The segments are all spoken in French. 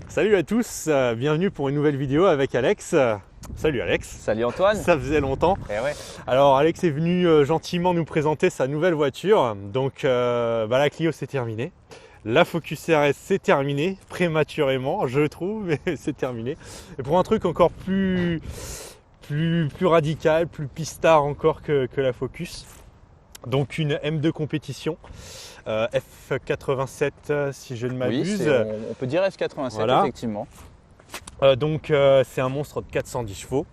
Salut à tous, bienvenue pour une nouvelle vidéo avec Alex. Salut Alex. Salut Antoine. Ça faisait longtemps. Eh ouais. Alors Alex est venu gentiment nous présenter sa nouvelle voiture. Donc la Clio c'est terminé. La Focus RS c'est terminé, prématurément je trouve, mais c'est terminé. Et pour un truc encore plus radical, plus pistard encore que la Focus. Donc une M2 compétition. F87 si je ne m'abuse. Oui, on peut dire F87 voilà. Effectivement. C'est un monstre de 410 chevaux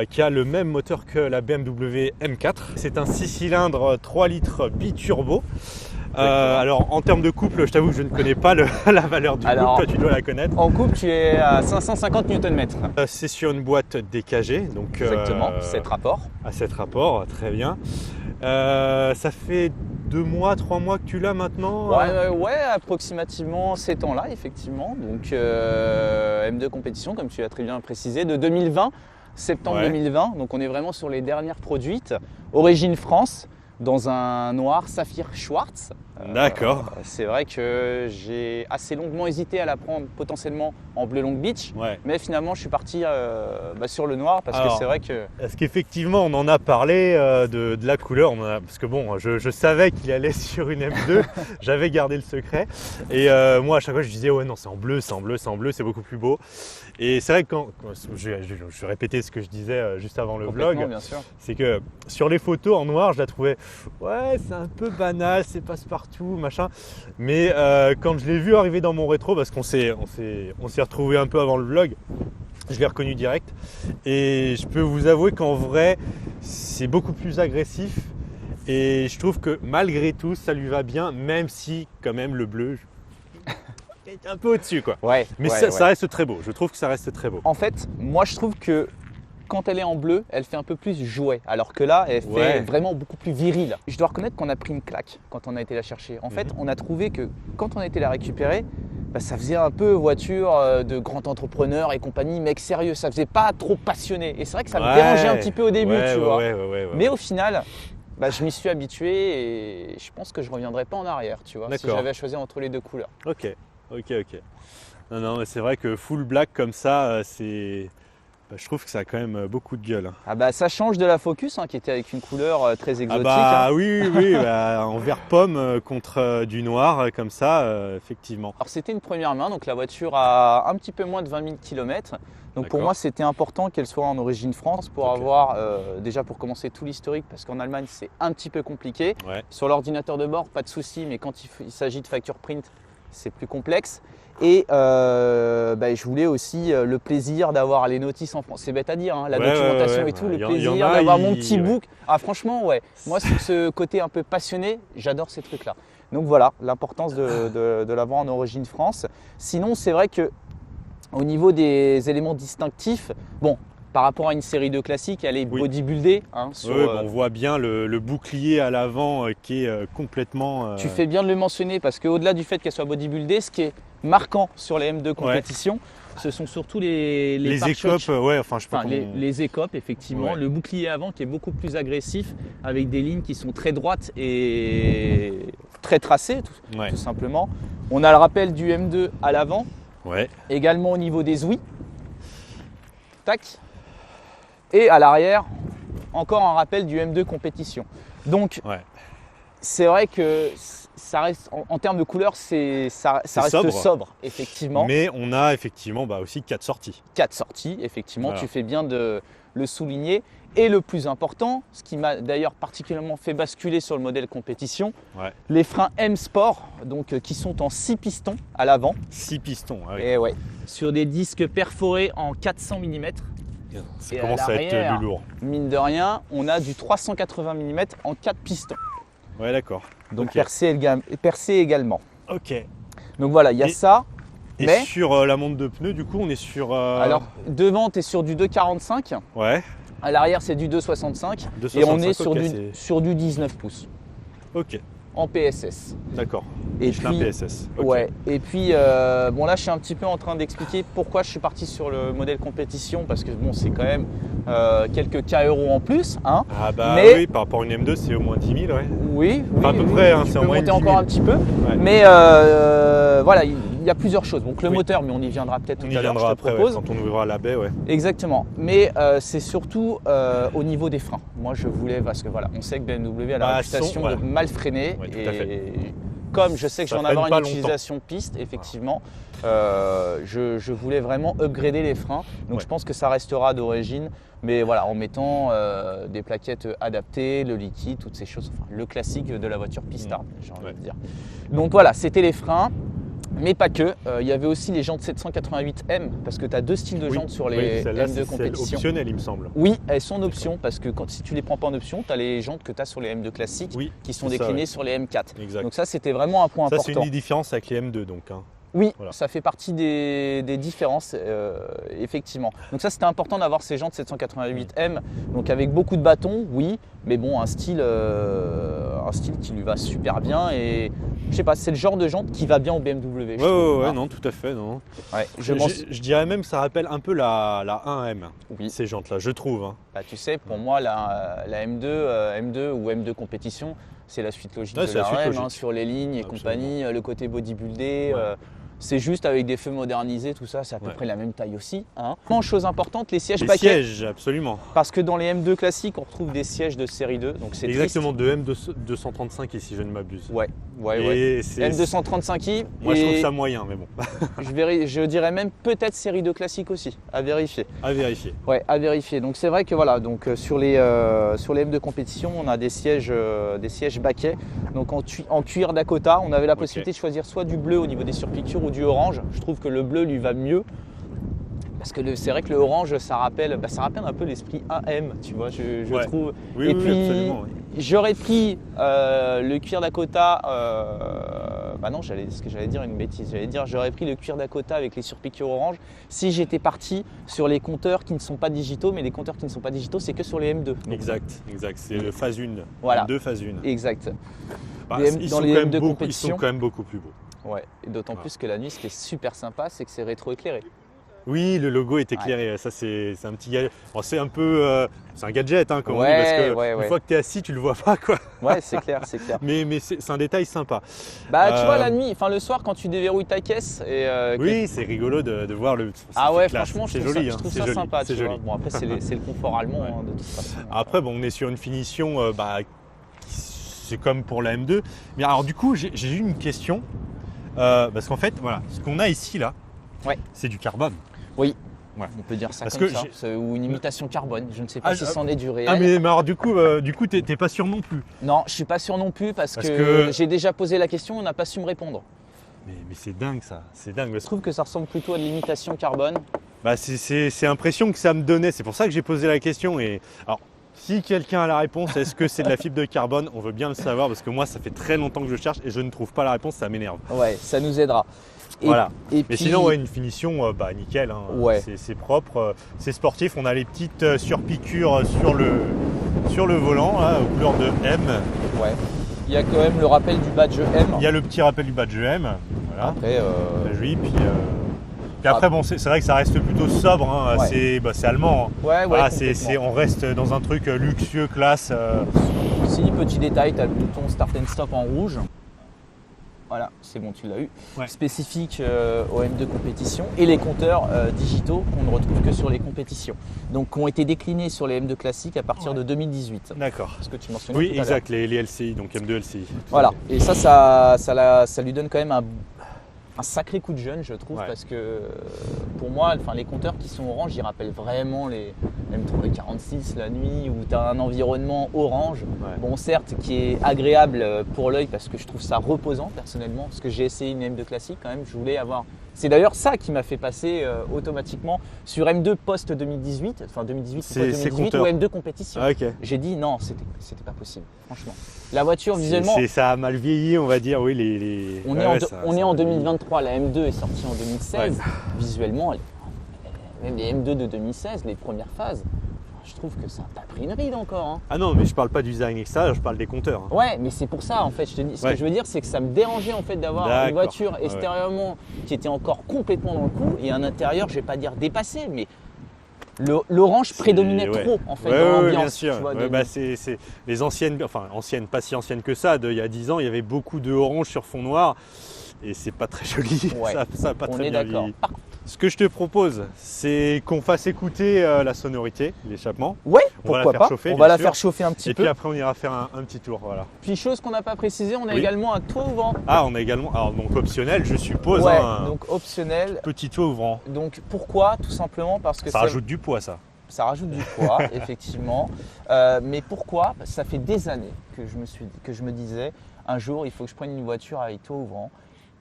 qui a le même moteur que la BMW M4. C'est un 6 cylindres 3 litres biturbo. Alors en termes de couple, je t'avoue que je ne connais pas la valeur du couple, toi tu dois la connaître. En couple tu es à 550 Nm. C'est sur une boîte DKG, donc exactement, 7 rapports. À 7 rapports, très bien. Ça fait 2 mois, 3 mois que tu l'as maintenant? Ouais, approximativement ces temps-là, effectivement. Donc M2 compétition, comme tu l'as très bien précisé, de 2020, septembre 2020. Donc on est vraiment sur les dernières produites. Origine France, dans un noir saphir Schwarz. D'accord. C'est vrai que j'ai assez longuement hésité à la prendre potentiellement en bleu Long Beach, mais finalement je suis parti sur le noir parce que c'est vrai que… Est-ce qu'effectivement on en a parlé de la couleur, parce que bon, je savais qu'il allait sur une M2, j'avais gardé le secret et moi à chaque fois je disais ouais non c'est en bleu, c'est beaucoup plus beau. Et c'est vrai que quand je vais répéter ce que je disais juste avant le vlog, c'est que sur les photos en noir je la trouvais ouais c'est un peu banal, c'est passe-partout machin, mais quand je l'ai vu arriver dans mon rétro, parce qu'on s'est retrouvé un peu avant le vlog, je l'ai reconnu direct et je peux vous avouer qu'en vrai c'est beaucoup plus agressif et je trouve que malgré tout ça lui va bien, même si quand même le bleu est un peu au-dessus quoi. Mais ça reste très beau, je trouve que ça reste très beau. En fait, moi je trouve que quand elle est en bleu, elle fait un peu plus jouet, alors que là, elle fait vraiment beaucoup plus virile. Je dois reconnaître qu'on a pris une claque quand on a été la chercher. En fait, on a trouvé que quand on a été la récupérer, ça faisait un peu voiture de grand entrepreneur et compagnie, mec sérieux, ça faisait pas trop passionné. Et c'est vrai que ça me dérangeait un petit peu au début, tu vois. Mais au final, je m'y suis habitué et je pense que je ne reviendrai pas en arrière, tu vois, si j'avais à choisir entre les deux couleurs. Ok. Non, mais c'est vrai que full black comme ça, je trouve que ça a quand même beaucoup de gueule. Ça change de la Focus qui était avec une couleur très exotique. Oui, en vert pomme contre du noir comme ça, effectivement. Alors c'était une première main, donc la voiture a un petit peu moins de 20 000 km. Donc pour moi c'était important qu'elle soit en origine France pour avoir déjà pour commencer tout l'historique, parce qu'en Allemagne c'est un petit peu compliqué. Sur l'ordinateur de bord pas de souci, mais quand il s'agit de facture print c'est plus complexe. Et je voulais aussi le plaisir d'avoir les notices en France. C'est bête à dire, la documentation et tout, le plaisir d'avoir mon petit book. Franchement, moi, ce côté un peu passionné, j'adore ces trucs-là. Donc voilà, l'importance de l'avoir en origine France. Sinon, c'est vrai qu'au niveau des éléments distinctifs, par rapport à une série 2 classique, elle est bodybuildée. On voit bien le bouclier à l'avant qui est complètement… Tu fais bien de le mentionner parce qu'au-delà du fait qu'elle soit bodybuildée, ce qui est marquant sur les M2 compétition, ce sont surtout les écopes, les écopes, effectivement. Le bouclier avant qui est beaucoup plus agressif avec des lignes qui sont très droites et très tracées, tout simplement. On a le rappel du M2 à l'avant, également au niveau des ouïes. Tac. Et à l'arrière, encore un rappel du M2 compétition. Donc, c'est vrai que ça reste, en termes de couleur, ça reste sobre, effectivement. Mais on a effectivement aussi 4 sorties. 4 sorties, effectivement, tu fais bien de le souligner. Et le plus important, ce qui m'a d'ailleurs particulièrement fait basculer sur le modèle compétition, les freins M Sport, qui sont en 6 pistons à l'avant. 6 pistons, Et sur des disques perforés en 400 mm. Ça commence à être du lourd. Mine de rien, on a du 380 mm en 4 pistons. D'accord. Donc percé également. Ok. Donc voilà, il y a ça. Et Mais sur la montre de pneus, du coup, on est sur. alors devant, tu es sur du 2,45. Ouais. À l'arrière, c'est du 2,65. 2,65, Et on est ok, sur du 19 pouces Ok, en PSS. d'accord. Et Michelin puis, PSS. Ok. ouais. Et puis, bon là, je suis un petit peu en train d'expliquer pourquoi je suis parti sur le modèle compétition, parce que bon, c'est quand même quelques K euros en plus, hein. Ah bah Mais- oui, par rapport à une M2, c'est au moins 10 000, ouais. Oui, Enfin, à peu oui, près, hein, tu c'est peux en moyenne monter 10 000. encore un petit peu. Ouais. Mais voilà, il y a plusieurs choses. Donc le Oui. moteur, mais on y viendra peut-être tout On y à l'heure, je viendra te après, ouais, propose. quand on ouvrira la baie, ouais. Exactement. Mais c'est surtout au niveau des freins. Moi, je voulais, parce que voilà, on sait que BMW a la Bah, réputation voilà. de mal freiner. Ouais, tout et à fait. comme je sais que je Ça vais en avoir freine une pas utilisation piste, effectivement, je voulais vraiment upgrader les freins. Donc Ouais. je pense que ça restera d'origine. Mais voilà, en mettant des plaquettes adaptées, le liquide, toutes ces choses, enfin, le classique de la voiture pistard, j'ai envie Ouais. de dire. Donc voilà, c'était les freins. Mais pas que, il y avait aussi les jantes 788M, parce que tu as deux styles de Oui, jantes sur oui, les celle-là, M de c'est celle compétition. optionnelle, il me semble. Oui, elles sont en option, parce que si tu les prends pas en option, tu as les jantes que tu as sur les M2 classiques Oui, qui sont c'est ça, déclinées ouais. sur les M4. Exact. Donc ça, c'était vraiment un point Ça, c'est important. une différence avec les M2, donc. Hein. Oui, Voilà. ça fait partie des différences, effectivement. Donc ça, c'était important d'avoir ces jantes 788M, donc avec beaucoup de bâtons, oui, mais bon, un style qui lui va super bien et je sais pas, c'est le genre de jante qui va bien au BMW. je trouve, Ouais, hein. non, tout à fait, non. Ouais, Je dirais même que ça rappelle un peu la 1M, Oui. ces jantes-là, je trouve. Hein. Bah, tu sais, pour moi, la M2 ou M2 compétition, c'est la suite logique Ouais, de c'est la la suite RM, logique. sur les lignes et Absolument. compagnie, le côté bodybuildé. Ouais. C'est juste avec des feux modernisés, tout ça, c'est à peu Ouais. près la même taille aussi. Hein. Chose importante, les sièges Les baquets. sièges, absolument. Parce que dans les M2 classiques, on retrouve des sièges de série 2, donc c'est Exactement, de M235 si je ne m'abuse. triste. Ouais. Et c'est- M235i. Moi, je et trouve ça moyen, mais bon, je dirais même peut-être série 2 classique aussi, à vérifier. à vérifier. Ouais, à vérifier. Donc c'est vrai que voilà, donc sur les M2 compétition, on a des sièges baquets. Donc en cuir Dakota, on avait la possibilité de choisir soit du bleu au niveau des surpiqûres ou du orange. Je trouve que le bleu lui va mieux. Parce que c'est vrai que le orange, ça rappelle un peu l'esprit AM, tu vois, je Ouais. trouve. Oui, Et oui, puis, absolument. Oui. j'aurais pris le cuir Dakota. Bah non, ce que j'allais dire une bêtise. J'aurais pris le cuir Dakota avec les surpiqûres orange si j'étais parti sur les compteurs qui ne sont pas digitaux. Mais les compteurs qui ne sont pas digitaux, c'est que sur les M2. Donc, Exact. C'est le phase 1. Voilà. M2 phase 1. exact. Bah, les ils dans sont les quand même M2 beaucoup- compétition. Ils sont quand même beaucoup plus beaux. Ouais. Et d'autant Voilà. plus que la nuit, ce qui est super sympa, c'est que c'est rétro-éclairé. Oui, le logo est éclairé. Ça, c'est un petit gadget. Bon, c'est un peu. C'est un gadget, hein, comme on dit, Ouais, parce que ouais, une ouais. fois que tu es assis, tu le vois pas, quoi. Ouais, c'est clair, c'est clair. Mais c'est un détail sympa. Bah, tu vois, Euh, la nuit, enfin le soir, quand tu déverrouilles ta caisse et Oui, c'est rigolo de voir le. ça Ah fait ouais, classe. franchement, je c'est trouve joli. ça, je hein, trouve c'est ça joli, sympa. C'est Tu vois. joli. Bon, après, c'est le confort allemand, Ouais. hein, de toute façon. Après, bon, on est sur une finition. C'est comme pour la M2. Mais alors, du coup, j'ai eu une question. Parce qu'en fait, voilà, ce qu'on a ici, là, Ouais. c'est du carbone. Oui, Ouais. on peut dire ça Parce comme que ça. j'ai- Ou une imitation carbone. Je ne sais pas Ah, si je- c'en est du réel. Ah, mais alors, du coup, t'es pas sûr non plus. Non, je suis pas sûr non plus parce Parce que que- j'ai déjà posé la question, on n'a pas su me répondre. Mais c'est dingue, ça. C'est dingue. Je trouve que ça ressemble plutôt à de l'imitation carbone. Bah, c'est l'impression que ça me donnait. C'est pour ça que j'ai posé la question. Et alors, si quelqu'un a la réponse, est-ce que c'est de la fibre de carbone? On veut bien le savoir parce que moi, ça fait très longtemps que je cherche et je ne trouve pas la réponse. Ça m'énerve. Ouais, ça nous aidera. Et, Voilà. Et Mais puis, sinon, ouais, une finition, nickel. Hein. Ouais. C'est propre, c'est sportif. On a les petites surpiqûres sur le volant, là, aux couleurs de M. ouais. Il y a quand même le rappel du badge M. Il y a le petit rappel du badge M. Voilà. Après, Très joli. Puis après, bon, c'est vrai que ça reste plutôt sobre. Hein. Ouais. C'est allemand. Hein. ouais, Voilà, complètement. on reste dans un truc luxueux, classe. Si, petit détail, tu as le bouton Start and Stop en rouge. Voilà, c'est bon, tu l'as eu. Ouais. Spécifique au M2 compétition. Et les compteurs digitaux qu'on ne retrouve que sur les compétitions. Donc, qui ont été déclinés sur les M2 classiques à partir Ouais. de 2018. D'accord. Ce que tu mentionnais Oui, tout à l'heure. exact, les LCI, donc M2 LCI. Voilà, et ça lui donne quand même un sacré coup de jeune, je trouve, Ouais. parce que pour moi, enfin, les compteurs qui sont orange, ils rappellent vraiment même les 46 la nuit où tu as un environnement orange. Ouais. Bon, certes, qui est agréable pour l'œil parce que je trouve ça reposant personnellement, parce que j'ai essayé une M2 classique quand même, je voulais avoir C'est d'ailleurs ça qui m'a fait passer automatiquement sur M2 post 2018, enfin 2018 ou 2018 ou M2 compétition. Ah, okay. J'ai dit non, c'était pas possible, franchement. La voiture visuellement, ça a mal vieilli, on va dire. Oui, on est en 2023, la M2 est sortie en 2016. Ouais. Visuellement, même les M2 de 2016, les premières phases, je trouve que ça n'a pas pris une ride encore. Hein. Ah non, mais je parle pas du design extérieur, je parle des compteurs. Hein. Ouais, mais c'est pour ça en fait. Je te dis, ce que je veux dire, c'est que ça me dérangeait en fait d'avoir une voiture extérieurement qui était encore complètement dans le coup et un intérieur, je vais pas dire dépassé, mais l'orange prédominait trop en fait dans l'ambiance. Bien sûr. Tu vois, c'est les anciennes, enfin anciennes, pas si anciennes que ça, il y a 10 ans, il y avait beaucoup de orange sur fond noir et c'est pas très joli. Ouais. Ça a pas très bien vieilli. D'accord. Ce que je te propose, c'est qu'on fasse écouter la sonorité, l'échappement. Ouais, pourquoi pas. Chauffer, on va la faire chauffer un petit peu. Et puis après, on ira faire un petit tour. Voilà. Puis chose qu'on n'a pas précisé, on a également un toit ouvrant. Ah, on a également, alors donc optionnel, je suppose. Ouais, donc optionnel. Petit toit ouvrant. Donc pourquoi? Tout simplement parce que ça rajoute du poids, ça. Ça rajoute du poids, effectivement. Mais pourquoi? Ça fait des années que je me disais, un jour, il faut que je prenne une voiture avec toit ouvrant.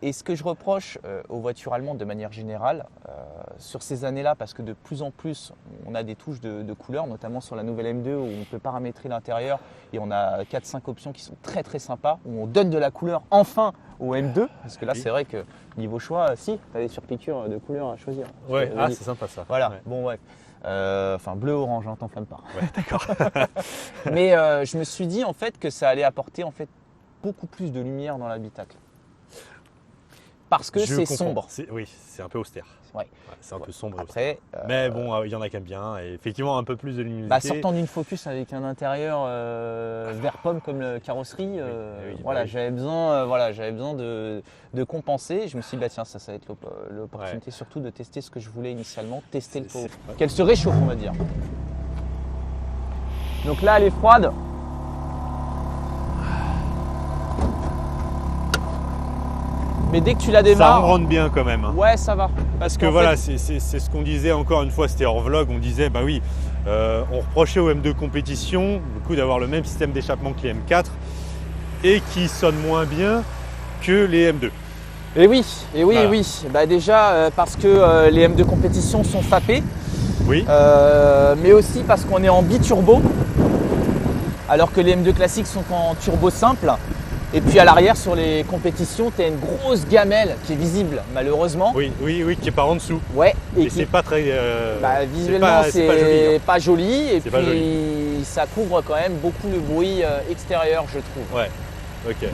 Et ce que je reproche aux voitures allemandes de manière générale, sur ces années-là, parce que de plus en plus, on a des touches de couleurs, notamment sur la nouvelle M2 où on peut paramétrer l'intérieur et on a 4-5 options qui sont très très sympas, où on donne de la couleur enfin au M2, parce que là c'est vrai que niveau choix, si, tu as des surpiqûres de couleurs à choisir. Ouais, c'est sympa ça. Voilà, ouais. Bon ouais. Enfin bleu-orange, hein, t'enflamme pas. Ouais, d'accord. Mais je me suis dit en fait que ça allait apporter en fait beaucoup plus de lumière dans l'habitacle. Parce que c'est sombre. Oui, c'est un peu austère. Ouais. C'est un peu sombre. Après, mais bon, il y en a quand même bien. Et effectivement, un peu plus de luminosité. Sortant d'une Focus avec un intérieur vert pomme comme la carrosserie, j'avais besoin, de compenser. Je me suis dit, ça va être l'opportunité surtout de tester ce que je voulais initialement, tester le toit. Qu'elle se réchauffe, on va dire. Donc là, elle est froide. Mais dès que tu la démarres… Ça rentre bien quand même. Ouais, ça va. Parce que voilà, c'est ce qu'on disait encore une fois, c'était hors vlog, on disait, on reprochait aux M2 compétition du coup d'avoir le même système d'échappement que les M4 et qui sonne moins bien que les M2. Et oui. Déjà parce que les M2 compétition sont FAPés. Oui. Mais aussi parce qu'on est en biturbo, alors que les M2 classiques sont en turbo simple. Et puis à l'arrière sur les compétitions, tu as une grosse gamelle qui est visible malheureusement. Oui, qui est par en dessous. Ouais. Et c'est pas très… visuellement c'est pas joli. Et puis joli. Ça couvre quand même beaucoup le bruit extérieur, je trouve. Ouais, ok.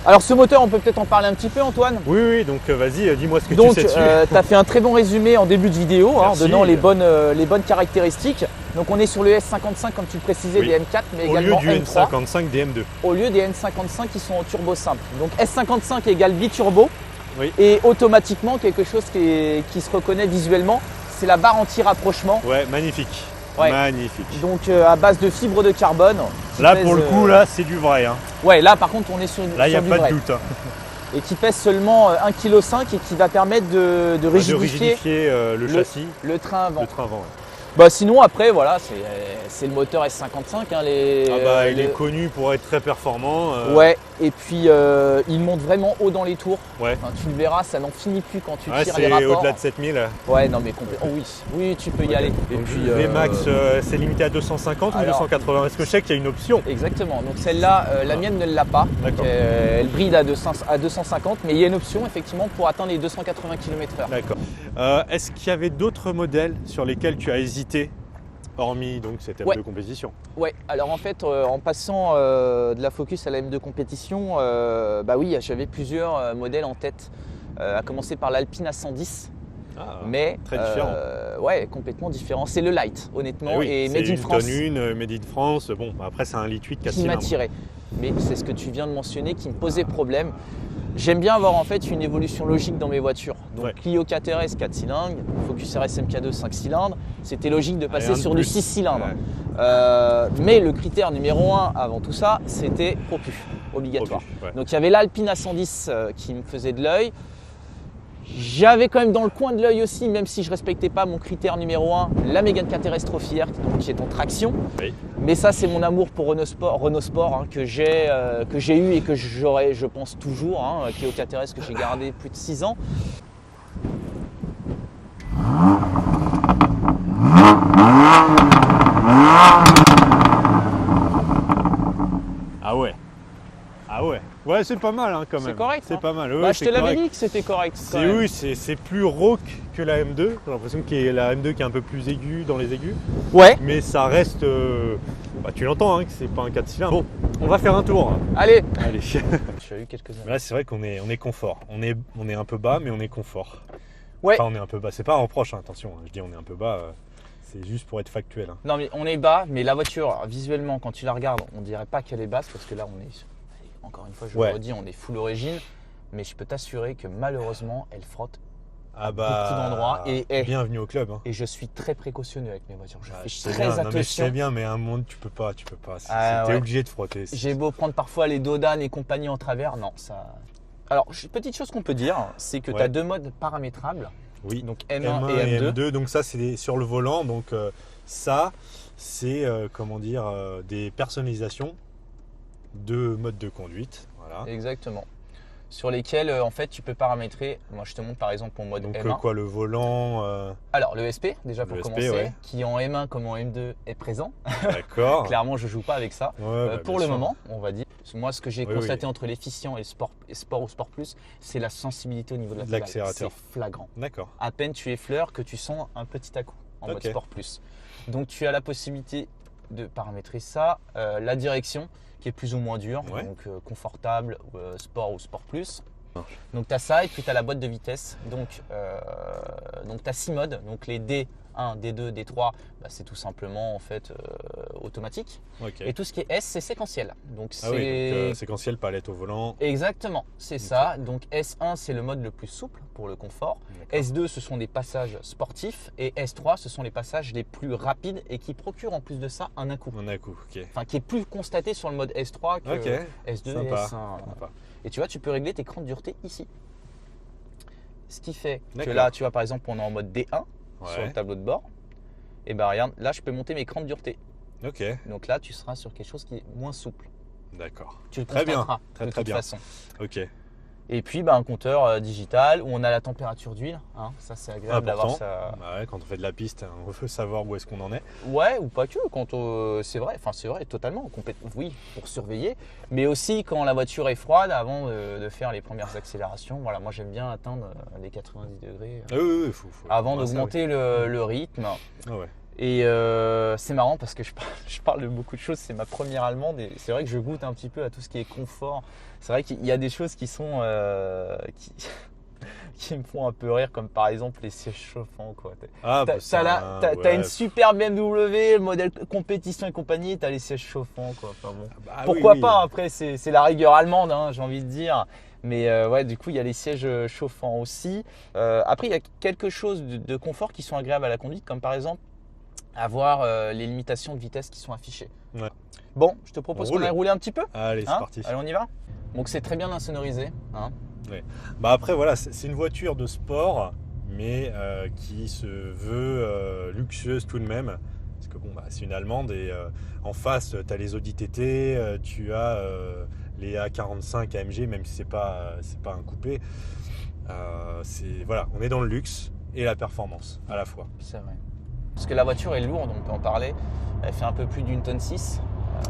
Alors ce moteur, on peut peut-être en parler un petit peu, Antoine? Oui, donc vas-y, dis-moi ce que tu sais dessus. Tu as fait un très bon résumé en début de vidéo, donnant les bonnes caractéristiques. Donc on est sur le S55 comme tu le précisais des M4, mais également au lieu du M3. N55 des M2. Au lieu des N55 qui sont en turbo simple. Donc S55 égale biturbo. Oui. Et automatiquement quelque chose qui se reconnaît visuellement, c'est la barre anti-rapprochement. Ouais, magnifique. Ouais. Magnifique. Donc à base de fibre de carbone. Là pour le coup, là c'est du vrai. Hein. Ouais, là par contre on est sur du vrai. Là il n'y a pas de doute. Hein. Et qui pèse seulement 1,5 kg et qui va permettre de rigidifier le châssis. Le train avant. Le train avant, ouais. Sinon après voilà, c'est le moteur S55. Il est connu pour être très performant. Ouais, et puis il monte vraiment haut dans les tours. Ouais. Enfin, tu le verras, ça n'en finit plus quand tu tires les c'est rapports. au-delà de 7000. Ouais, non mais complètement. Oh oui, tu peux y aller. Et puis les max, c'est limité à 250 ou 280. Est-ce que je sais qu'il y a une option? Exactement. Donc celle-là, la mienne ne l'a pas. Elle brille à 250, mais il y a une option effectivement pour atteindre les 280 km/h. D'accord. Est-ce qu'il y avait d'autres modèles sur lesquels tu as hésité, hormis donc cette M2 compétition? Ouais, alors en fait, en passant de la Focus à la M2 compétition, j'avais plusieurs modèles en tête, à commencer par l'Alpine A110. Mais très différent. Complètement différent. C'est le light, honnêtement, et Made in France. C'est une Made in France. Bon, après c'est un litre 8 4 qui m'a tiré. Mais c'est ce que tu viens de mentionner qui me posait problème. J'aime bien avoir en fait une évolution logique dans mes voitures. Donc Clio 4 RS 4 cylindres, Focus RS MK2 5 cylindres, c'était logique de passer sur du 6 cylindres. Ouais. Mais le critère numéro 1 avant tout ça, c'était Propu, obligatoire. Donc il y avait l'Alpine A110 qui me faisait de l'œil. J'avais quand même dans le coin de l'œil aussi, même si je ne respectais pas mon critère numéro 1, la Mégane 4 RS Trophy R qui est en traction. Oui. Mais ça, c'est mon amour pour Renault Sport que j'ai eu et que j'aurai, je pense, toujours. Clio 4 RS que j'ai gardé plus de 6 ans. Ah ouais. Ah ouais. Ouais, c'est pas mal hein, quand même. C'est correct. C'est pas mal. Bah, je te l'avais dit que c'était correct. Oui, c'est plus rauque que la M2. J'ai l'impression que la M2 qui est un peu plus aiguë dans les aigus. Ouais. Mais ça reste. Bah, tu l'entends, hein, que c'est pas un 4 cylindres. Bon, on va faire un tour. Allez. Allez. J'ai eu quelques années. Là, c'est vrai qu'on est confort. On est un peu bas, mais on est confort. Ouais. Enfin, on est un peu bas. C'est pas un reproche, hein, attention. Je dis on est un peu bas. C'est juste pour être factuel. Hein. Non, mais on est bas, mais la voiture, visuellement, quand tu la regardes, on dirait pas qu'elle est basse parce que là, on est. Encore une fois, je le redis, on est full origine. Mais je peux t'assurer que malheureusement, elle frotte beaucoup d'endroits. Et bienvenue au club. Hein. Et je suis très précautionneux avec mes voitures. Je fais très attention. Non, mais je sais bien, mais à un moment, tu peux pas. T'es obligé de frotter. J'ai beau prendre parfois les Dodan et compagnie en travers, non, ça. Alors, petite chose qu'on peut dire, c'est que tu as deux modes paramétrables. Oui. Donc M1 et M2. Donc ça, c'est sur le volant. Donc ça, c'est des personnalisations de mode de conduite. Voilà. Exactement. Sur lesquels, en fait, tu peux paramétrer. Moi, je te montre par exemple mon mode donc, M1. Le volant Alors, le SP, déjà pour commencer, ouais. qui en M1 comme en M2 est présent. D'accord. Clairement, je joue pas avec ça. Ouais, pour le moment, on va dire. Moi, ce que j'ai constaté entre l'efficient et le sport ou sport plus, c'est la sensibilité au niveau de l'accélérateur. C'est flagrant. D'accord. À peine tu effleures que tu sens un petit à-coup en mode sport plus. Donc, tu as la possibilité de paramétrer ça. La direction qui est plus ou moins dure, donc confortable, sport ou sport plus. Donc tu as ça et puis tu as la boîte de vitesse. Donc tu as 6 modes. Donc les D1, D2, D3, bah, c'est tout simplement en fait automatique. Okay. Et tout ce qui est S, c'est séquentiel. Donc séquentiel, palette au volant. Exactement, c'est ça. Donc S1, c'est le mode le plus souple pour le confort. S2, ce sont des passages sportifs. Et S3, ce sont les passages les plus rapides et qui procurent en plus de ça un à-coup. Un à-coup, ok. Enfin, qui est plus constaté sur le mode S3 que S2 et S1. Sympa. Et tu vois, tu peux régler tes crans de dureté ici. Ce qui fait que là, tu vois, par exemple, on est en mode D1 sur le tableau de bord. Et ben regarde, là, je peux monter mes crans de dureté. Ok. Donc là, tu seras sur quelque chose qui est moins souple. D'accord. Tu le constateras de toute façon. Ok. Et puis, un compteur digital où on a la température d'huile. Hein. Ça, c'est agréable d'avoir ça. Bah ouais, quand on fait de la piste, on veut savoir où est-ce qu'on en est. Ouais, ou pas que. C'est vrai, totalement. Oui, pour surveiller. Mais aussi quand la voiture est froide, avant de faire les premières accélérations. Voilà, moi, j'aime bien atteindre les 90 degrés. Oui, avant d'augmenter le rythme. Ah ouais. Et c'est marrant parce que je parle de beaucoup de choses, c'est ma première allemande et c'est vrai que je goûte un petit peu à tout ce qui est confort. C'est vrai qu'il y a des choses qui sont qui me font un peu rire, comme par exemple les sièges chauffants. T'as une super BMW, modèle compétition et compagnie, t'as les sièges chauffants. Quoi. Enfin, bon. Pourquoi pas, après c'est la rigueur allemande, hein, j'ai envie de dire. Mais du coup, il y a les sièges chauffants aussi. Après, il y a quelque chose de confort qui sont agréables à la conduite, comme par exemple avoir les limitations de vitesse qui sont affichées. Ouais. Bon, je te propose qu'on aille rouler un petit peu. Allez, c'est parti. Allez, on y va. Donc c'est très bien insonorisé. Hein. Ouais. Bah après voilà, c'est une voiture de sport, mais qui se veut luxueuse tout de même. Parce que c'est une allemande et en face, tu as les Audi TT, tu as les A45 AMG, même si c'est pas un coupé. On est dans le luxe et la performance à la fois. C'est vrai. Parce que la voiture est lourde, on peut en parler. Elle fait un peu plus d'une tonne 6.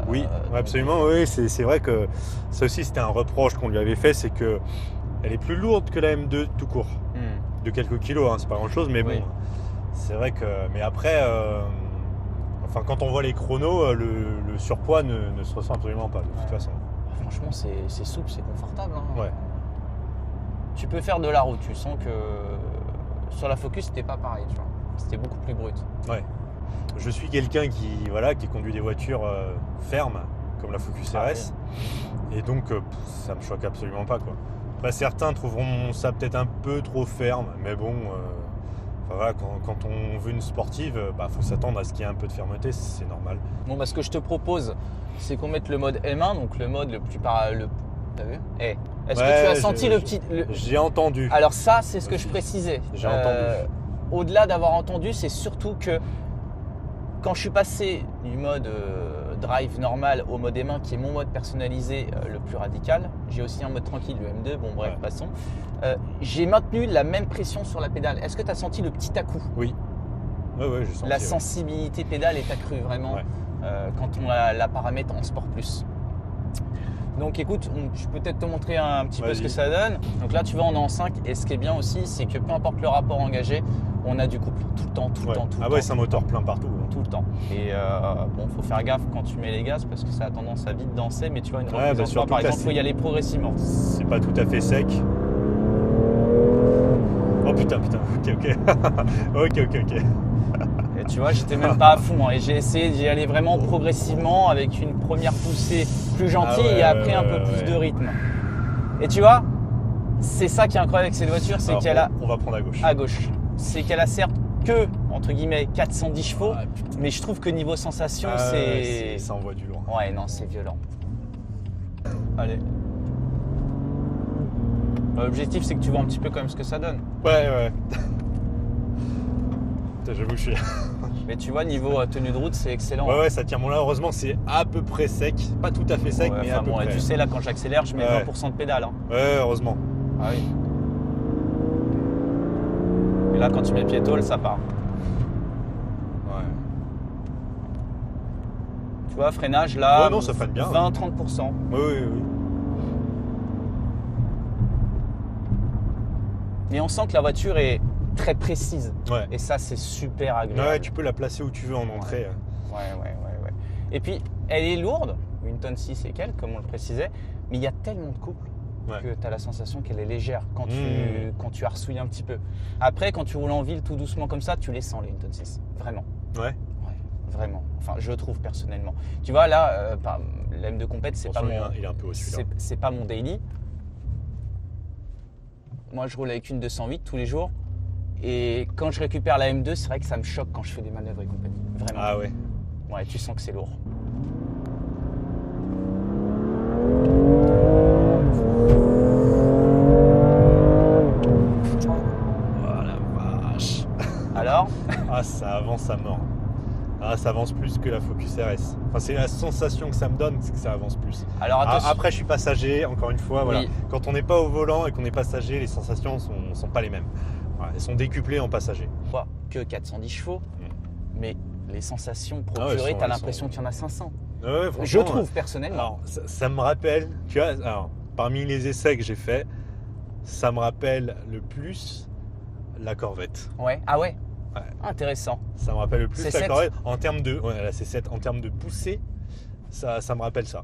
Oui, absolument. Oui, c'est vrai que ça aussi, c'était un reproche qu'on lui avait fait, c'est que elle est plus lourde que la M2 tout court. De quelques kilos, hein, c'est pas grand-chose, mais bon, c'est vrai que... Mais après, quand on voit les chronos, le surpoids ne se ressent absolument pas, de toute façon. Franchement, c'est souple, c'est confortable. Hein. Ouais. Tu peux faire de la route, tu sens que sur la Focus, c'était pas pareil, tu vois. C'était beaucoup plus brut. Ouais. Je suis quelqu'un qui conduit des voitures fermes, comme la Focus RS. Et donc, ça me choque absolument pas, quoi. Après, certains trouveront ça peut-être un peu trop ferme, mais bon, quand on veut une sportive, faut s'attendre à ce qu'il y ait un peu de fermeté, c'est normal. Bon, ce que je te propose, c'est qu'on mette le mode M1, donc le mode le plus T'as vu ? Est-ce que tu as senti le petit... J'ai entendu. Alors ça, c'est ce que je précisais. J'ai entendu. Au-delà d'avoir entendu, c'est surtout que quand je suis passé du mode drive normal au mode M1, qui est mon mode personnalisé le plus radical, j'ai aussi un mode tranquille, le M2, passons. J'ai maintenu la même pression sur la pédale. Est-ce que tu as senti le petit à-coup ? Oui. Ouais, j'ai senti, la sensibilité pédale est accrue vraiment quand on la paramètre en Sport Plus. Donc écoute, je peux peut-être te montrer un petit peu ce que ça donne. Donc là tu vois on est en 5 et ce qui est bien aussi c'est que peu importe le rapport engagé, on a du couple tout le temps. Ah ouais, c'est un moteur plein partout. Tout le temps. Et bon, faut faire gaffe quand tu mets les gaz parce que ça a tendance à vite danser, mais tu vois une remise en forme, par exemple, il faut y aller progressivement. C'est pas tout à fait sec. Oh putain, ok. Et tu vois, j'étais même pas à fond et j'ai essayé d'y aller vraiment progressivement avec une première poussée plus gentille et après un peu plus de rythme. Et tu vois, c'est ça qui est incroyable avec cette voiture, c'est qu'elle a... On va prendre à gauche. À gauche. C'est qu'elle a certes que, entre guillemets, 410 chevaux, mais je trouve que niveau sensation, ça envoie du loin. Ouais, non, c'est violent. Allez. L'objectif, c'est que tu vois un petit peu quand même ce que ça donne. Ouais. J'avoue, je suis... Mais tu vois, niveau tenue de route, c'est excellent. Ouais, ça tient. Bon, là, heureusement, c'est à peu près sec. Pas tout à fait sec, mais à peu près. Et tu sais, là, quand j'accélère, je mets 20% de pédale. Hein. Ouais, heureusement. Ah oui. Et là, quand tu mets pied tôle, ça part. Ouais. Tu vois, freinage, là, ouais, non, ça freine bien. 20-30%. Oui. Mais on sent que la voiture est très précise. Ouais. Et ça, c'est super agréable. Ouais, tu peux la placer où tu veux en entrée. Ouais. Et puis, elle est lourde, 1 tonne 6 et quelques, comme on le précisait, mais il y a tellement de couple que tu as la sensation qu'elle est légère quand tu arsouilles un petit peu. Après, quand tu roules en ville tout doucement comme ça, tu les sens, les 1 tonne 6. Vraiment. Ouais. Vraiment. Enfin, je trouve personnellement. Tu vois, là, la M2 Compète, c'est pas mon... Il est un peu au-dessus, là. C'est pas mon daily. Moi, je roule avec une 208 tous les jours. Et quand je récupère la M2, c'est vrai que ça me choque quand je fais des manœuvres et compagnie. Vraiment. Ah ouais. Ouais, tu sens que c'est lourd. Oh la vache. Alors? Ah, ça avance à mort. Ah, ça avance plus que la Focus RS. Enfin, c'est la sensation que ça me donne, c'est que ça avance plus. Alors attention. Après, je suis passager, encore une fois. Voilà. Oui. Quand on n'est pas au volant et qu'on est passager, les sensations sont pas les mêmes. Voilà, elles sont décuplées en passager. Que 410 chevaux, mais les sensations Ah procurées, ouais, tu as l'impression qu'il y en a 500. Ouais, Je trouve personnellement. Alors, ça me rappelle, tu vois, alors, parmi les essais que j'ai faits, ça me rappelle le plus la Corvette. Ouais. Ah ouais. Intéressant. Ça me rappelle le plus C7. la Corvette. En termes de, la C7, en termes de poussée, ça me rappelle ça.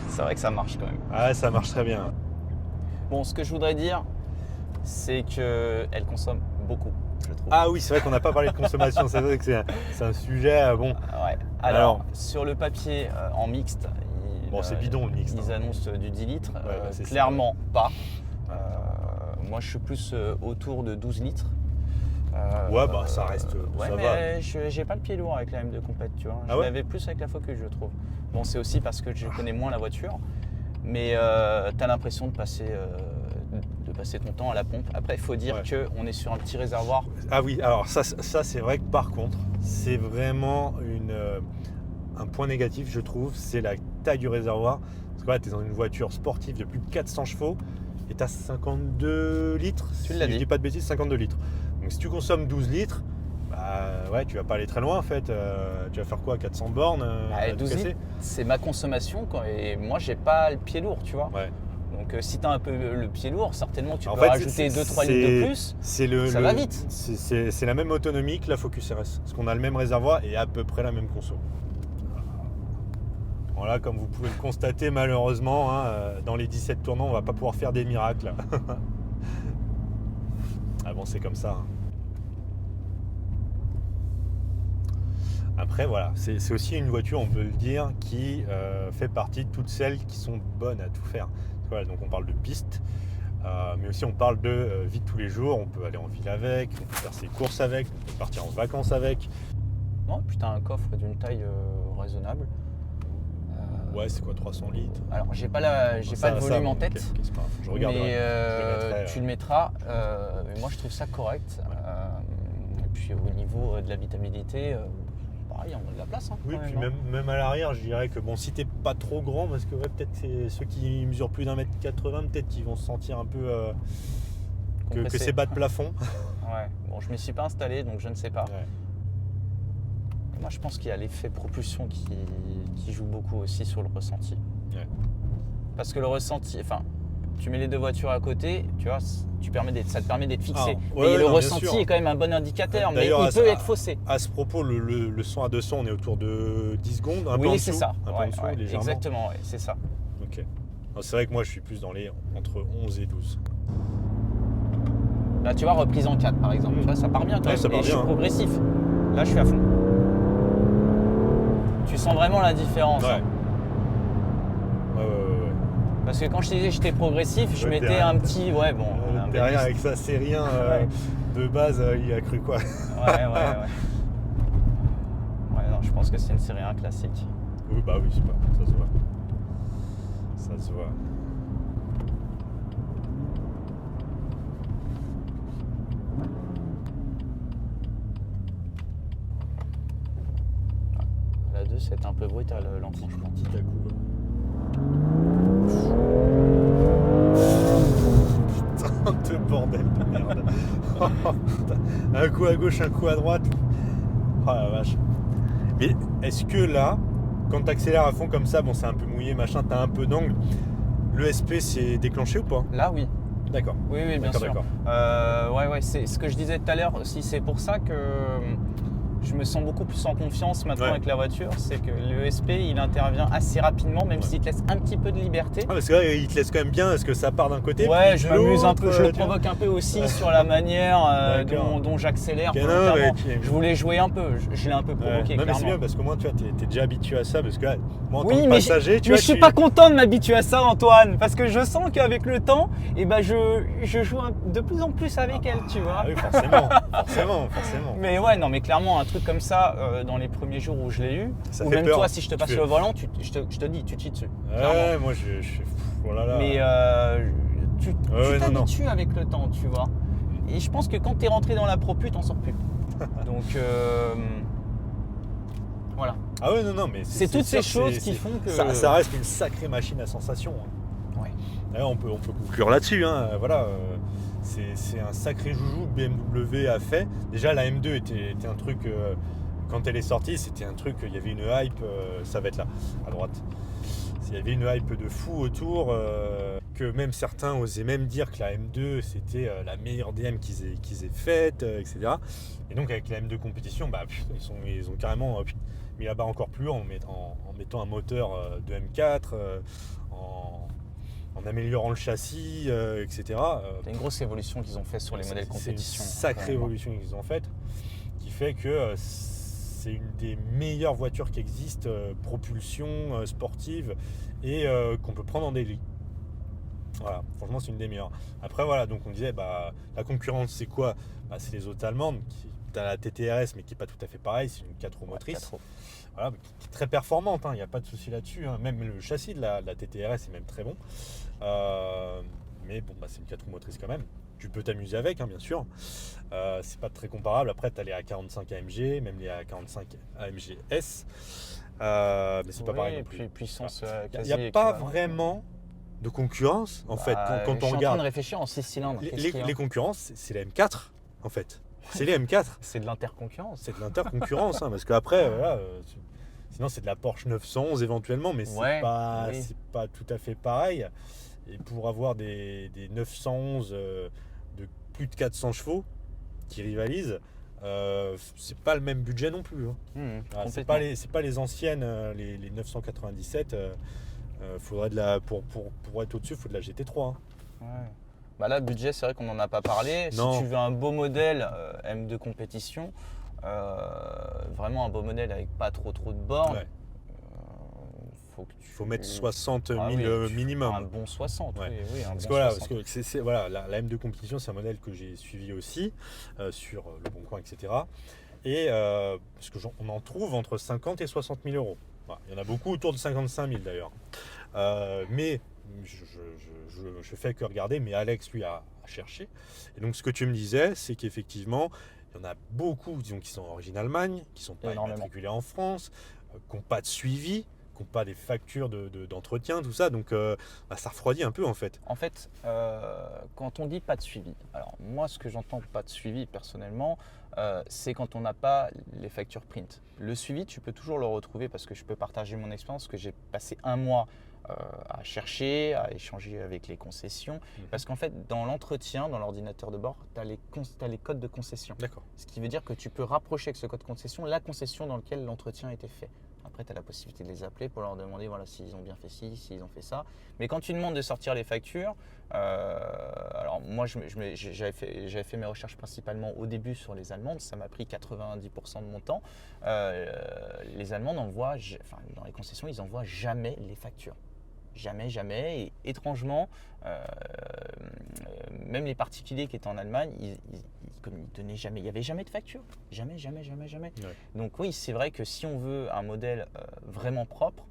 C'est vrai que ça marche quand même. Ah, ça marche très bien. Bon, ce que je voudrais dire, c'est qu'elle consomme beaucoup, je trouve. Ah oui, c'est vrai qu'on n'a pas parlé de consommation, c'est vrai que c'est un sujet bon. Ouais. Alors, sur le papier en mixte, c'est bidon le mixte. Ils annoncent du 10 litres. C'est clairement pas. Moi, je suis plus autour de 12 litres. Ça reste. Ouais, ça mais j'ai pas le pied lourd avec la M2 Compète, tu vois. Je l'avais plus avec la Focus, je trouve. Bon, c'est aussi parce que je connais moins la voiture, mais tu as l'impression de passer ton temps à la pompe. Après, il faut dire qu'on est sur un petit réservoir. Ah oui, alors ça c'est vrai que par contre, c'est vraiment un point négatif, je trouve, c'est la taille du réservoir. Parce que là, tu es dans une voiture sportive de plus de 400 chevaux et tu as 52 litres. Tu l'as dit. Je dis pas de bêtises, 52 litres. Donc si tu consommes 12 litres, tu vas pas aller très loin en fait. Tu vas faire quoi, 400 bornes 12 litres, c'est ma consommation et moi j'ai pas le pied lourd, tu vois. Ouais. Donc si tu as un peu le pied lourd, certainement tu peux rajouter 2-3 litres de plus. Ça va vite. C'est la même autonomie que la Focus RS. Parce qu'on a le même réservoir et à peu près la même conso. Voilà, comme vous pouvez le constater malheureusement, dans les 17 tournants, on va pas pouvoir faire des miracles. Ah bon, c'est comme ça. Après, voilà, c'est aussi une voiture, on peut le dire, qui fait partie de toutes celles qui sont bonnes à tout faire. Voilà, donc on parle de piste, mais aussi on parle de vie de tous les jours. On peut aller en ville avec, on peut faire ses courses avec, on peut partir en vacances avec. Non, puis t'as un coffre d'une taille raisonnable. Ouais, c'est quoi, 300 litres? Alors, j'ai pas le volume en tête, okay, c'est pas grave, je regarde. Mais tu le mettras. Mais moi, je trouve ça correct. Et puis, au niveau de l'habitabilité, pareil, on a de la place. Hein, oui, puis même à l'arrière, je dirais que bon, si t'es pas trop grand, parce que ouais, peut-être ceux qui mesurent plus d'1m80, peut-être qu'ils vont se sentir un peu que c'est bas de plafond. Ouais, bon, je m'y suis pas installé, donc je ne sais pas. Ouais. Moi, je pense qu'il y a l'effet propulsion qui joue beaucoup aussi sur le ressenti. Ouais. Parce que le ressenti, enfin, tu mets les deux voitures à côté, tu vois, ça te permet d'être fixé. Ouais, le ressenti est quand même un bon indicateur, mais il peut être faussé. À ce propos, le 100 à 200, on est autour de 10 secondes, un peu en dessous. Oui, c'est ça. Un peu en dessous, légèrement. Exactement, ouais, c'est ça. Ok. C'est vrai que moi, je suis plus dans les entre 11 et 12. Là, tu vois, reprise en 4 par exemple, tu vois, ça part bien quand même. Ça part bien, je suis progressif. Là, je suis à fond. Tu sens vraiment la différence. Ouais. Hein. Ouais. Parce que quand je te disais que j'étais progressif, je mettais un petit. Ouais, bon. Derrière, avec ça, c'est rien. De base, il a cru quoi? Ouais, non, je pense que c'est une série 1 classique. Oui, bah oui, c'est pas. Ça se voit. Ça se voit. La 2, c'est un peu brutal l'enclenchement. Petit à coup. Putain de bordel de merde. Oh, putain. Un coup à gauche, un coup à droite. Oh la vache. Mais est-ce que là, quand tu accélères à fond comme ça, bon c'est un peu mouillé, machin, t'as un peu d'angle, le SP c'est déclenché ou pas? Là, oui. D'accord. Oui, bien sûr. Ouais, c'est ce que je disais tout à l'heure aussi. C'est pour ça que je me sens beaucoup plus en confiance maintenant avec la voiture. C'est que le SP, il intervient assez rapidement, même s'il te laisse un petit peu de liberté. Ah, parce que là, il te laisse quand même bien. Est-ce que ça part d'un côté? Ouais, je m'amuse un peu. Je le provoque un peu aussi sur la manière dont j'accélère. Je voulais jouer un peu. Je l'ai un peu provoqué. Non, mais c'est bien parce qu'au moins, tu vois, t'es déjà habitué à ça. Parce que là, moi, en tant que passager, je suis pas content de m'habituer à ça, Antoine. Parce que je sens qu'avec le temps, je joue de plus en plus avec elle, tu vois. Oui, forcément. Mais ouais, non, mais clairement, un truc comme ça, dans les premiers jours où je l'ai eu, ça ou fait même peur. toi, si je te passe le volant, je te dis, tu te chies dessus. Ouais, moi je oh là là. Mais tu t'habitues avec le temps, tu vois. Et je pense que quand tu es rentré dans la propu, t'en sors plus. Donc voilà. Ah ouais, non, mais c'est toutes ces choses qui font que ça reste une sacrée machine à sensation. Hein. Ouais. D'ailleurs, on peut conclure là-dessus. Hein. Voilà. C'est un sacré joujou que BMW a fait. Déjà, la M2 était un truc, quand elle est sortie, c'était un truc, il y avait une hype, ça va être là, à droite. Il y avait une hype de fou autour, que même certains osaient même dire que la M2, c'était la meilleure DM qu'ils aient faite, etc. Et donc, avec la M2 compétition, bah, ils ont carrément mis la barre encore plus haut en mettant un moteur de M4, en améliorant le châssis, etc. C'est une grosse évolution qu'ils ont fait sur les modèles compétition. C'est une sacrée évolution qu'ils ont faite, qui fait que c'est une des meilleures voitures qui existent, propulsion sportive, et qu'on peut prendre en daily. Voilà, franchement c'est une des meilleures. Après voilà, donc on disait la concurrence c'est quoi? C'est les autres allemandes, tu as la TTRS mais qui n'est pas tout à fait pareil, c'est une 4 roues motrices. Voilà, qui est très performante, il n'y a pas de souci là-dessus. Même le châssis de la TTRS est même très bon. Mais bon, c'est une 4 roues motrices quand même. Tu peux t'amuser avec, bien sûr. C'est pas très comparable. Après, tu as les A45 AMG, même les A45 AMG S. Mais c'est pas pareil non plus. Puissance Il n'y a pas vraiment de concurrence, en fait, quand on regarde. Je suis en train de réfléchir en 6 cylindres. Les concurrences, c'est la M4, en fait. C'est les M4. C'est de l'interconcurrence. C'est de l'interconcurrence, parce qu'apraprès, sinon c'est de la Porsche 911 éventuellement, mais c'est pas tout à fait pareil. Et pour avoir des 911 de plus de 400 chevaux qui rivalisent, c'est pas le même budget non plus. C'est pas les anciennes, les 997. Faudrait pour être au-dessus, il faut de la GT3. Là, le budget, c'est vrai qu'on n'en a pas parlé. Non. Si tu veux un beau modèle M2 compétition, vraiment un beau modèle avec pas trop de bornes. Ouais. Faut mettre 60 000 minimum. Un bon 60, ouais. oui, un parce bon que, voilà, 60. parce que voilà, la M2 Competition, c'est un modèle que j'ai suivi aussi sur Le Bon Coin, etc. Et parce qu'on en trouve entre 50 et 60 000 euros. Voilà, il y en a beaucoup autour de 55 000 d'ailleurs. Mais je fais que regarder, mais Alex, lui, a cherché. Et donc, ce que tu me disais, c'est qu'effectivement, il y en a beaucoup, disons, qui sont d'origine Allemagne, qui ne sont pas immatriculés en France, qui n'ont pas de suivi, qui n'ont pas des factures d'entretien, tout ça. Donc, ça refroidit un peu, en fait. En fait, quand on dit pas de suivi, alors moi, ce que j'entends pas de suivi, personnellement, c'est quand on n'a pas les factures print. Le suivi, tu peux toujours le retrouver parce que je peux partager mon expérience, que j'ai passé un mois à chercher, à échanger avec les concessions. Parce qu'en fait, dans l'entretien, dans l'ordinateur de bord, tu as les codes de concession. D'accord. Ce qui veut dire que tu peux rapprocher avec ce code de concession la concession dans laquelle l'entretien a été fait. Après, tu as la possibilité de les appeler pour leur demander voilà, s'ils ont bien fait ci, s'ils ont fait ça. Mais quand tu demandes de sortir les factures, alors moi, j'avais fait mes recherches principalement au début sur les Allemandes. Ça m'a pris 90% de mon temps. Les Allemandes envoient, dans les concessions, ils n'envoient jamais les factures. Jamais. Et étrangement, même les particuliers qui étaient en Allemagne, comme ils donnaient jamais, il n'y avait jamais de facture. Jamais. Ouais. Donc oui, c'est vrai que si on veut un modèle vraiment propre,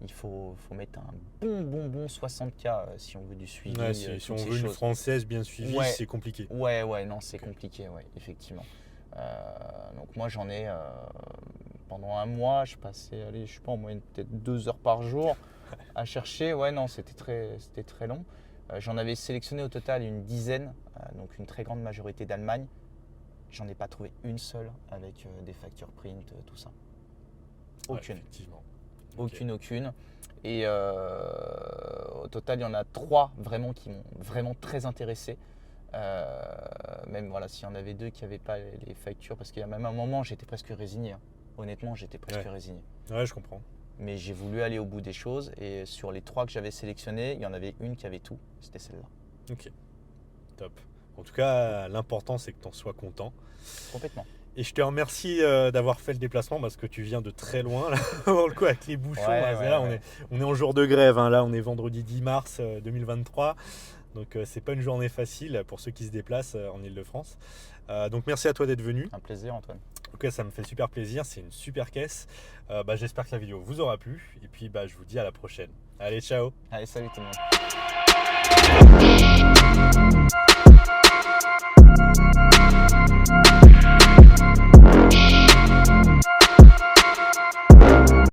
il faut mettre un bon 60K si on veut du suivi. Ouais, si on veut une française bien suivie, c'est compliqué. Ouais, non, c'est compliqué, ouais, effectivement. Donc moi, j'en ai pendant un mois, je passais, je sais pas, en moyenne peut-être 2 heures par jour à chercher. Ouais, non, c'était très long. J'en avais sélectionné au total une dizaine, donc une très grande majorité d'Allemagne. J'en ai pas trouvé une seule avec des factures print, tout ça. Aucune. Ouais, effectivement. Aucune. Et au total, il y en a 3 vraiment qui m'ont vraiment très intéressé. Même voilà, s'il y en avait 2 qui n'avaient pas les factures, parce qu'il y a même un moment, j'étais presque résigné. Hein. Honnêtement, j'étais presque résigné. Ouais, je comprends. Mais j'ai voulu aller au bout des choses et sur les 3 que j'avais sélectionnés, il y en avait une qui avait tout, c'était celle-là. Ok, top. En tout cas, l'important c'est que tu en sois content. Complètement. Et je te remercie d'avoir fait le déplacement parce que tu viens de très loin, là, pour le coup, avec les bouchons. On est en jour de grève, hein, là on est vendredi 10 mars 2023. Donc c'est pas une journée facile pour ceux qui se déplacent en Ile-de-France. Donc merci à toi d'être venu. Un plaisir, Antoine. En tout cas, ça me fait super plaisir, c'est une super caisse. J'espère que la vidéo vous aura plu. Et puis je vous dis à la prochaine. Allez, ciao. Allez, salut tout le monde.